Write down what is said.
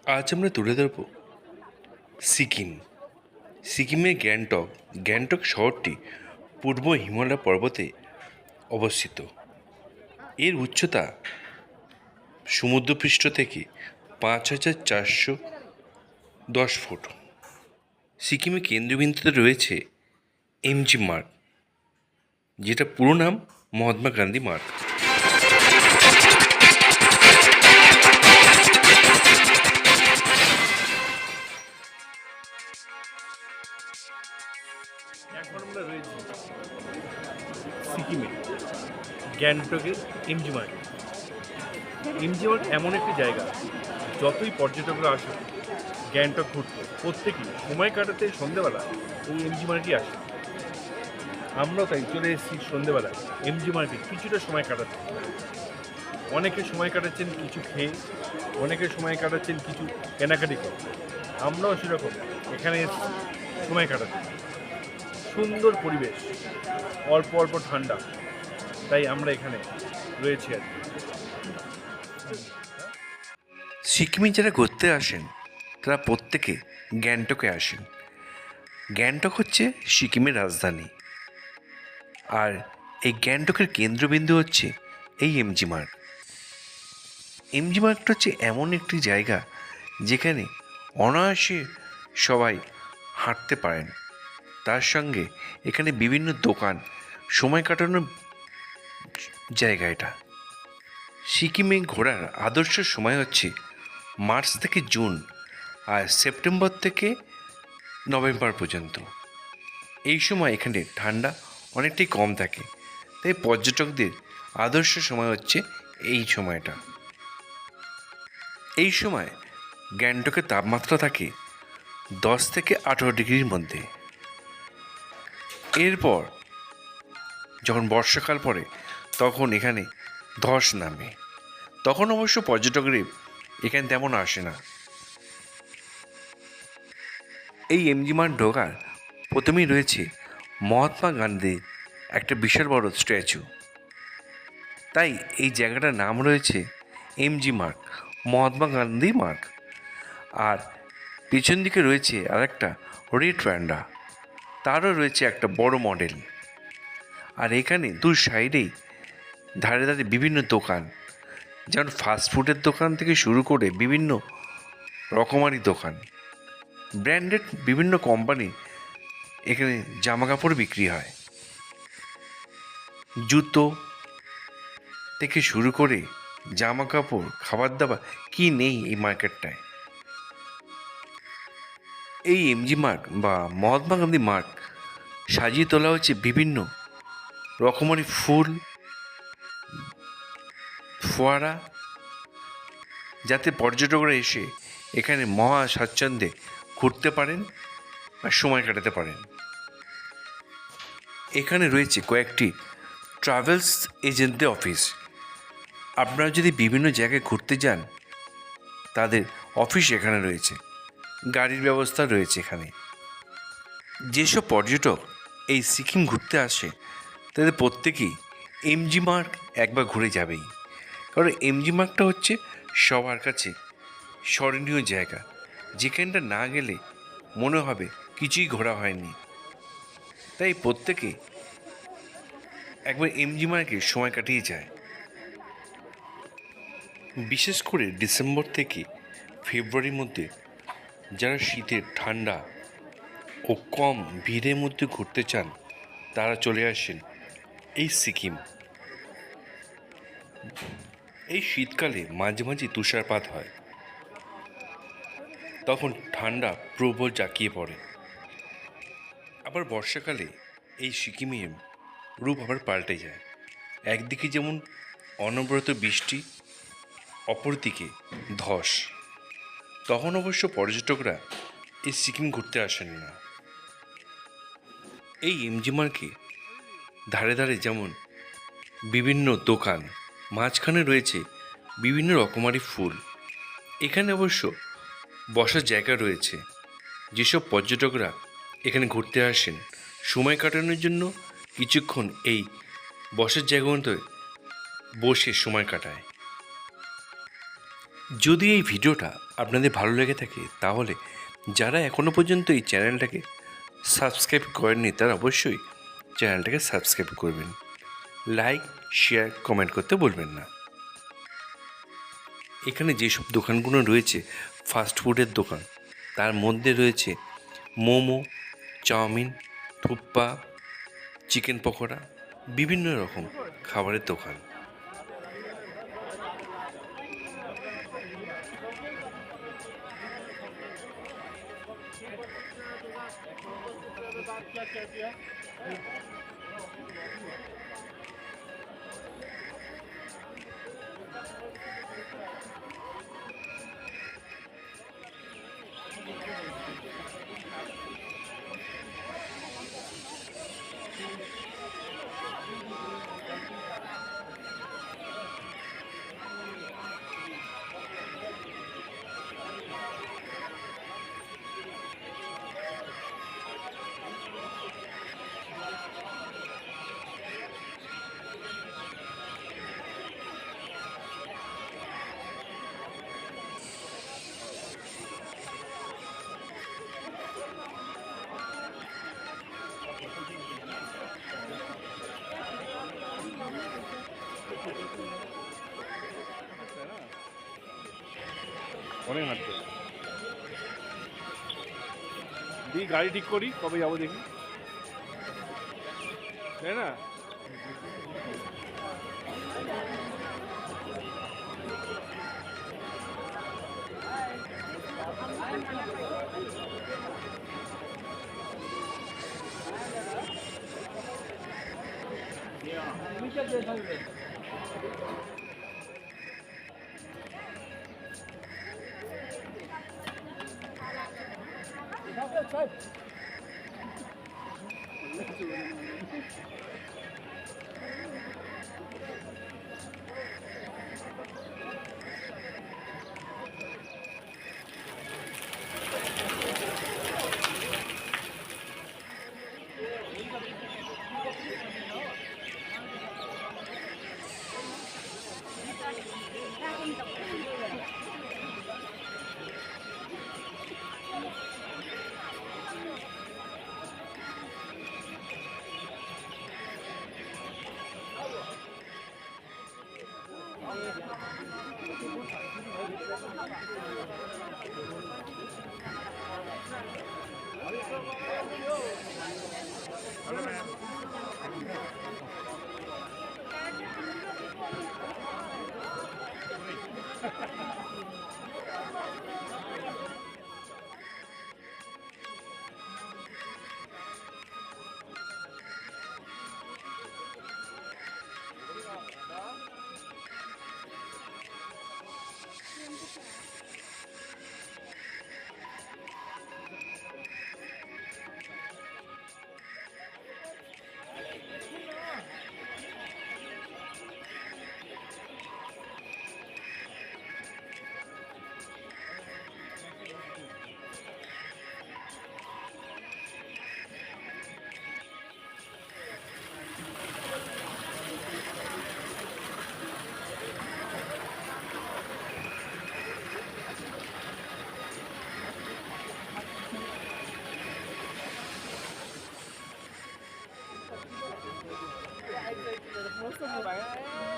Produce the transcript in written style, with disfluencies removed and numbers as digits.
আজ আমরা তুলে ধরব সিকিম। সিকিমের গ্যাংটক শহরটি পূর্ব হিমালয় পর্বতে অবস্থিত। এর উচ্চতা সমুদ্রপৃষ্ঠ থেকে 5,410 ফুট। সিকিমের কেন্দ্রবিন্দুতে রয়েছে এমজি মার্গ, যেটা পুরো নাম মহাত্মা গান্ধী মার্গ। এখন আমরা রয়েছি সিকিমে গ্যাংটকের এমজি মার্গ। এমজি মার্গ এমন একটি জায়গা, যতই পর্যটকরা আসে গ্যাংটক ঘুরতে, প্রত্যেকেই সময় কাটাতে সন্ধেবেলা এই এমজি মার্গেই আসে। আমরাও তাই চলে এসেছি সন্ধেবেলা এমজি মার্গে কিছুটা সময় কাটাতে। অনেকে সময় কাটাচ্ছেন কিছু খেয়ে, অনেকে সময় কাটাচ্ছেন কিছু কেনাকাটি করে। আমরাও সেরকম এখানে সময় কাটাতে। সুন্দর পরিবেশ, অল্প অল্প ঠান্ডা, তাই আমরা এখানে রয়েছি আর কি। সিকিমে যারা ঘুরতে আসেন তারা প্রত্যেকে গ্যাংটকে আসেন। গ্যাংটক হচ্ছে সিকিমের রাজধানী, আর এই গ্যাংটকের কেন্দ্রবিন্দু হচ্ছে এই এমজি মার্গ। এমজি মার্গটা হচ্ছে এমন একটি জায়গা যেখানে অনায়াসে সবাই হাঁটতে পারেন। তার সঙ্গে এখানে বিভিন্ন দোকান, সময় কাটানোর জায়গা এটা। সিকিমে ঘোরার আদর্শ সময় হচ্ছে মার্চ থেকে জুন, আর সেপ্টেম্বর থেকে নভেম্বর পর্যন্ত। এই সময় এখানে ঠান্ডা অনেকটাই কম থাকে, তাই পর্যটকদের আদর্শ সময় হচ্ছে এই সময়টা। এই সময় গ্যাংটকের তাপমাত্রা থাকে 10 থেকে 18 ডিগ্রির মধ্যে। এরপর যখন বর্ষাকাল পড়ে তখন এখানে ধস নামে। তখন অবশ্য পর্যটকরা এখানে তেমন আসে না। এই এমজি মার্গ ঢোকার প্রথমেই রয়েছে মহাত্মা গান্ধীর একটা বিশাল বড় স্ট্যাচু, তাই এই জায়গাটার নাম রয়েছে এমজি মার্গ, মহাত্মা গান্ধী মার্গ। আর পেছন দিকে রয়েছে আরেকটা রেড প্যান্ডা, তারও রয়েছে একটা বড় মডেল। আর এখানে দু সাইডেই ধারে ধারে বিভিন্ন দোকান, যেমন ফাস্টফুডের দোকান থেকে শুরু করে বিভিন্ন রকমারি দোকান, ব্র্যান্ডেড বিভিন্ন কোম্পানি এখানে জামা কাপড় বিক্রি হয়। জুতো থেকে শুরু করে জামা কাপড়, খাবার দাবার, কি নেই এই মার্কেটটায়। এই এমজি মার্গ বা মহাত্মা গান্ধী মার্গ সাজিয়ে তোলা হচ্ছে বিভিন্ন রকমারি ফুল, ফোয়ারা, যাতে পর্যটকরা এসে এখানে মহা স্বাচ্ছন্দ্যে ঘুরতে পারেন আর সময় কাটাতে পারেন। এখানে রয়েছে কয়েকটি ট্রাভেলস এজেন্টদের অফিস। আপনারা যদি বিভিন্ন জায়গায় ঘুরতে যান, তাদের অফিস এখানে রয়েছে, গাড়ির ব্যবস্থা রয়েছে এখানে। যেসব পর্যটক এই সিকিম ঘুরতে আসে তাদের প্রত্যেকেই এমজি মার্গ একবার ঘুরে যাবেই, কারণ এমজি মার্গটা হচ্ছে সবার কাছে স্মরণীয় জায়গা, যেখানটা না গেলে মনে হবে কিছুই ঘোরা হয়নি। তাই প্রত্যেকে একবার এমজি মার্গে সময় কাটিয়ে যায়। বিশেষ করে ডিসেম্বর থেকে ফেব্রুয়ারির মধ্যে যারা শীতের ঠান্ডা ও কম ভিড়ের মধ্যে ঘুরতে চান, তারা চলে আসেন এই সিকিম। এই শীতকালে মাঝে মাঝে তুষারপাত হয়, তখন ঠান্ডা প্রবল জাঁকিয়ে পড়ে। আবার বর্ষাকালে এই সিকিমের রূপ আবার পাল্টে যায়। একদিকে যেমন অনবরত বৃষ্টি, অপরদিকে ধস। তখন অবশ্য পর্যটকরা এই সিকিম ঘুরতে আসেন না। এই এমজি মার্গে ধারে ধারে যেমন বিভিন্ন দোকান, মাঝখানে রয়েছে বিভিন্ন রকমারি ফুল। এখানে অবশ্য বসার জায়গা রয়েছে। যেসব পর্যটকরা এখানে ঘুরতে আসেন সময় কাটানোর জন্য, কিছুক্ষণ এই বসার জায়গাগুলোতে বসে সময় কাটায়। যদি এই ভিডিওটা আপনাদের ভালো লেগে থাকে তাহলে যারা এখনও পর্যন্ত এই চ্যানেলটাকে সাবস্ক্রাইব করেননি তারা অবশ্যই চ্যানেলটাকে সাবস্ক্রাইব করবেন। লাইক, শেয়ার, কমেন্ট করতে বলবেন না। এখানে যেসব দোকানগুলো রয়েছে ফাস্ট ফুডের দোকান, তার মধ্যে রয়েছে মোমো, চাউমিন, থুপ্পা, চিকেন পকোড়া, বিভিন্ন রকম খাবারের দোকান। অনেক হাঁটতে দিই, গাড়ি ঠিক করি কবে যাবো দেখি, তাই না? Most of you,